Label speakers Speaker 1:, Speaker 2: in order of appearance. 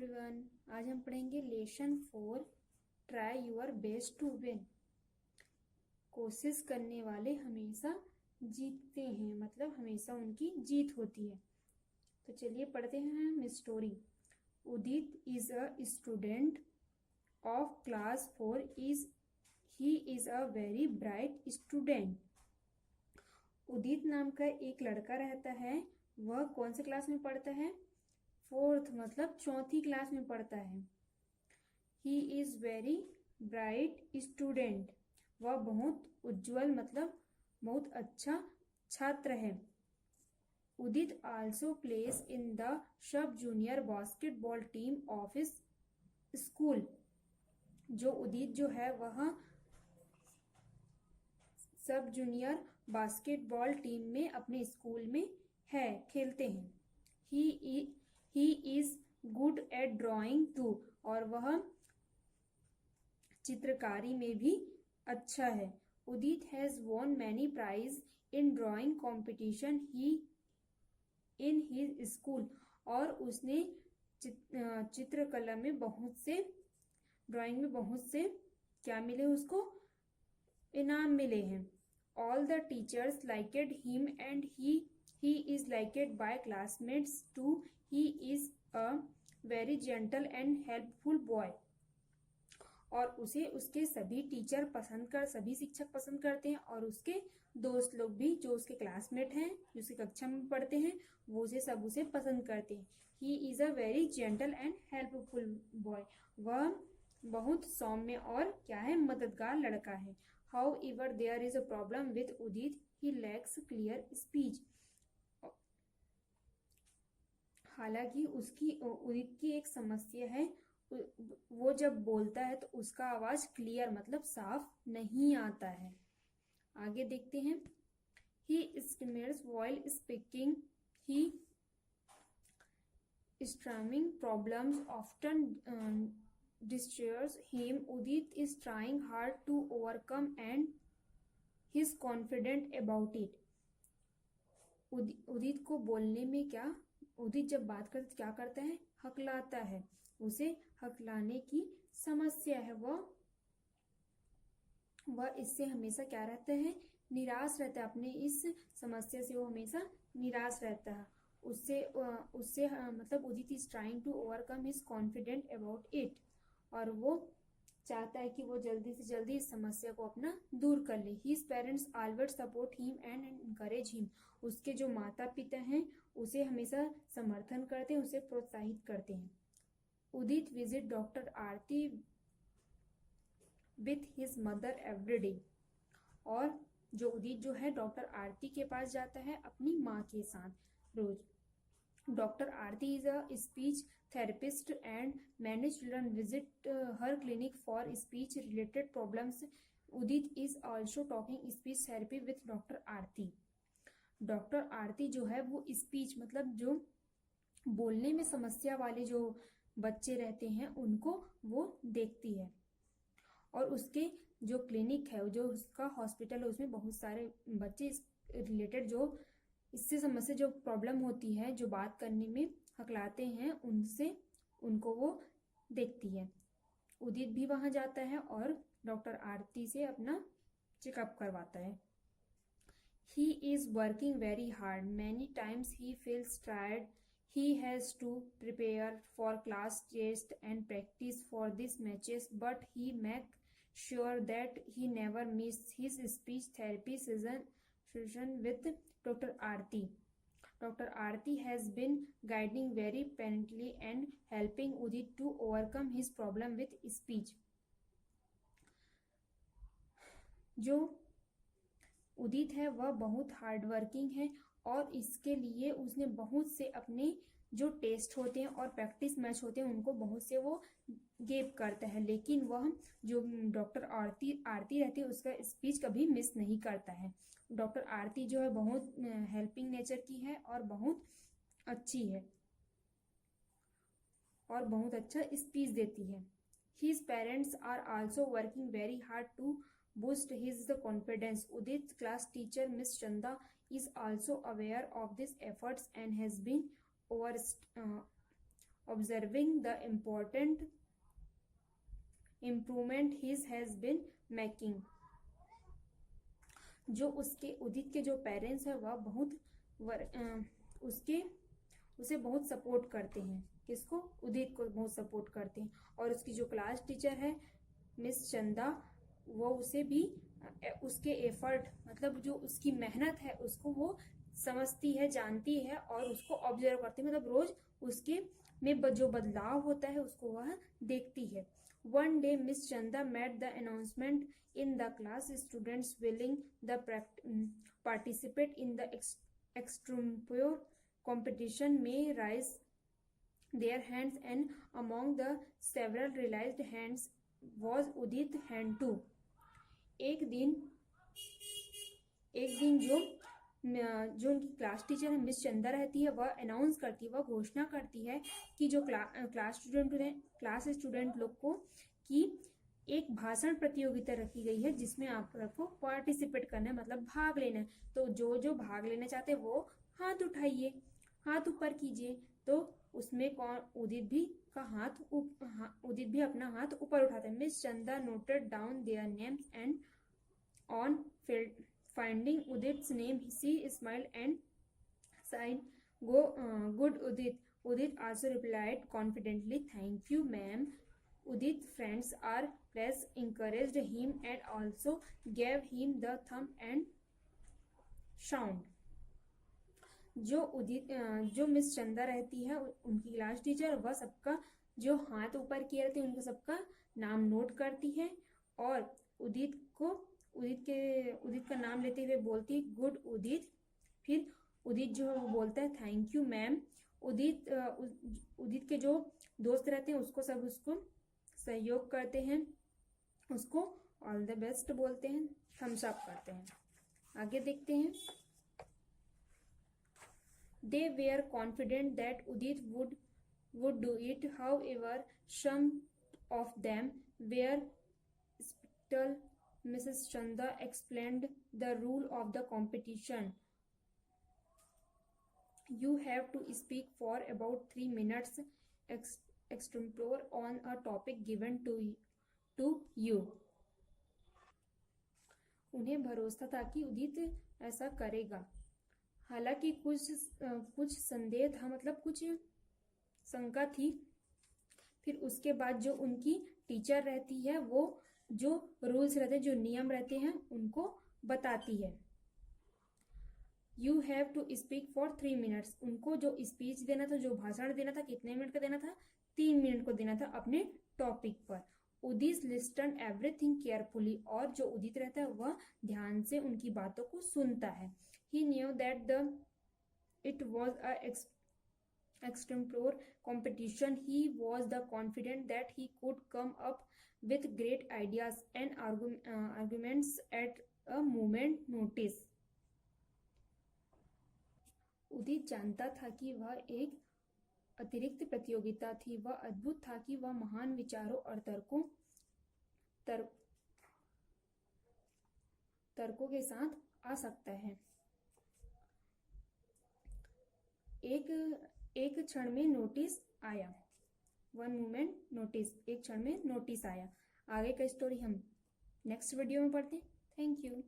Speaker 1: Everyone, आज हम पढ़ेंगे lesson 4 try your best to win. कोशिश करने वाले हमेशा जीतते हैं, मतलब हमेशा उनकी जीत होती है। तो चलिए पढ़ते हैं हम story. Udit is a student of class 4 he is a very bright student. Udit नाम का एक लड़का रहता है। वह कौन से क्लास में पढ़ता है? 4th, मतलब 4th क्लास में पढ़ता है। He is very bright student. वह बहुत उज्जवल, मतलब बहुत अच्छा छात्र है। Udit also plays in the sub junior basketball team of school. जो उदित जो है वह सब जूनियर बास्केटबॉल टीम में अपने स्कूल में है, खेलते हैं। He is good at drawing too. और वह चित्रकारी में भी अच्छा है। Udit has won many prize in drawing competition in his school. और उसने चित्रकला में बहुत से, ड्राइंग में बहुत से क्या मिले उसको? इनाम मिले हैं। All the teachers liked him and he is liked by classmates too. He is a very gentle and helpful boy. और उसे उसके सभी टीचर सभी शिक्षक पसंद करते हैं, और उसके दोस्त लोग भी जो उसके क्लासमेट हैं, जो उसकी कक्षा में पढ़ते हैं, वो सब उसे पसंद करते हैं। He is a very gentle and helpful boy. वह बहुत सौम्य और क्या है, मददगार लड़का है। However there is a problem with Udit, he lacks clear speech. हालांकि उदित की एक समस्या है। वो जब बोलता है तो उसका आवाज क्लियर, मतलब साफ नहीं आता है। आगे देखते हैं। He stammers while speaking. He stammering problems often disturbs him. Udit is trying hard to overcome and he is confident about it. Udit को बोलने में क्या, उदित जब बात करते क्या करता है? हकलाता है। उसे हकलाने की समस्या है। वह इससे हमेशा क्या रहता है? निराश रहता है। अपने इस समस्या से वो हमेशा निराश रहता है। उससे मतलब Udit is trying to overcome his confident about it. और वो चाहता है कि वो जल्दी से जल्दी इस समस्या को अपना दूर कर ले। His parents always support him and encourage him. उसके जो माता पिता हैं उसे हमेशा समर्थन करते हैं, उसे प्रोत्साहित करते हैं। Udit visit doctor Aarti with his mother every day. और जो उदित जो है डॉक्टर आरती के पास जाता है अपनी माँ के साथ रोज। Dr. Aarti is a speech therapist and many children visit her clinic for speech related problems. Udit is also talking speech therapy with Dr. Aarti. Dr. Aarti जो है वो स्पीच, मतलब जो बोलने में समस्या वाले जो बच्चे रहते हैं उनको वो देखती है। और उसके जो क्लिनिक है, जो उसका हॉस्पिटल है, उसमें बहुत सारे बच्चे रिलेटेड जो इससे समस्या, जो प्रॉब्लम होती है, जो बात करने में हकलाते हैं, उनको वो देखती है। उदित भी वहां जाता है और डॉक्टर आरती से अपना चेकअप करवाता है। He is working very hard. Many times he feels tired. He has to prepare for class test and practice for this matches, but he make sure that he never miss his speech therapy session with Dr. Aarti. Dr. Aarti has been guiding very patiently and helping Udit to overcome his problem with speech. जो उदित है वह बहुत hard working है, और इसके लिए उसने बहुत से अपने जो टेस्ट होते हैं और प्रैक्टिस मैच होते हैं उनको बहुत से वो गेप करता है। लेकिन वह जो डॉक्टर आरती रहती है उसका स्पीच कभी मिस नहीं करता है। डॉक्टर आरती जो है बहुत हेल्पिंग नेचर की है और बहुत अच्छी है और बहुत अच्छा स्पीच देती है। His parents are also working very hard to boost his confidence. Udit's class teacher Miss Chanda is also aware of these efforts and has been observing the important improvement his has been making. जो उसके उदित के जो parents हैं वह उसे बहुत support करते हैं। किसको? उदित को बहुत सपोर्ट करते हैं। और उसकी जो क्लास टीचर है मिस चंदा, वो उसे भी उसके एफर्ट मतलब जो उसकी मेहनत है उसको वो समझती है, जानती है और उसको ऑब्जर्व करती है, मतलब रोज उसके में जो बदलाव होता है उसको वह देखती है। One day Miss Chanda made the announcement in the class. Students willing the participate in the extrempore competition may raise their hands, and among the several raised hands was Udit hand too. एक दिन जो उनकी class teacher है miss चंदा रहती है, वह announce करती है, वह घोषणा करती है कि जो क्लास स्टूडेंट लोग को कि एक भाषण प्रतियोगिता रखी गई है जिसमें आपको पार्टिसिपेट करना है, मतलब भाग लेना है। तो जो भाग लेना चाहते हैं वो हाथ उठाइए, हाथ ऊपर कीजिए। तो उसमें उदित भी अपना हाथ ऊपर उठाते हैं। मिस चंदा noted down their names and on finding Udit's name, she smiled and sighed, good Udit. Udit also replied confidently, thank you, ma'am. Udit's friends are pleased, encouraged him and also gave him the thumb and sound. जो miss चंदा रहती है उनकी class teacher, वह सबका जो हाथ ऊपर किए रहते हैं उनका सबका नाम नोट करती है और उदित का नाम लेते हुए बोलती है गुड उदित। फिर उदित जो है वो बोलता है थैंक यू मैम। उदित के जो दोस्त रहते हैं उसको सहयोग करते हैं, उसको ऑल द बेस्ट बोलते हैं, थम्स अप करते हैं। आगे देखते हैं। They were confident that Udit would do it. However, some of them were skeptical. Mrs. Chanda explained the rule of the competition. You have to speak for about 3 minutes extempore on a topic given to you. उन्हें भरोसा था कि उदित ऐसा करेगा। हालांकि कुछ संदेह था, मतलब कुछ शंका थी। फिर उसके बाद जो उनकी टीचर रहती है वो जो रूल्स रहते हैं, जो नियम रहते हैं उनको बताती है। You have to speak for 3 minutes. उनको जो स्पीच देना था, जो भाषण देना था, कितने मिनट का देना था? 3 मिनट को देना था अपने टॉपिक पर। उदित लिस्टन एवरीथिंग केयरफुली। और जो उदित रहता है वह ध्यान से उनकी बातों को सुनता है। He knew that it was a extempore competition. He was confident that he could come up with great ideas and arguments at a moment notice. उदित जानता था कि वह एक अतिरिक्त प्रतियोगिता थी। वह अद्भुत था कि वह महान विचारों और तर्कों के साथ आ सकता है। एक क्षण में नोटिस आया। वन मोमेंट नोटिस, एक क्षण में नोटिस आया। आगे का स्टोरी हम नेक्स्ट वीडियो में पढ़ते हैं। Thank you.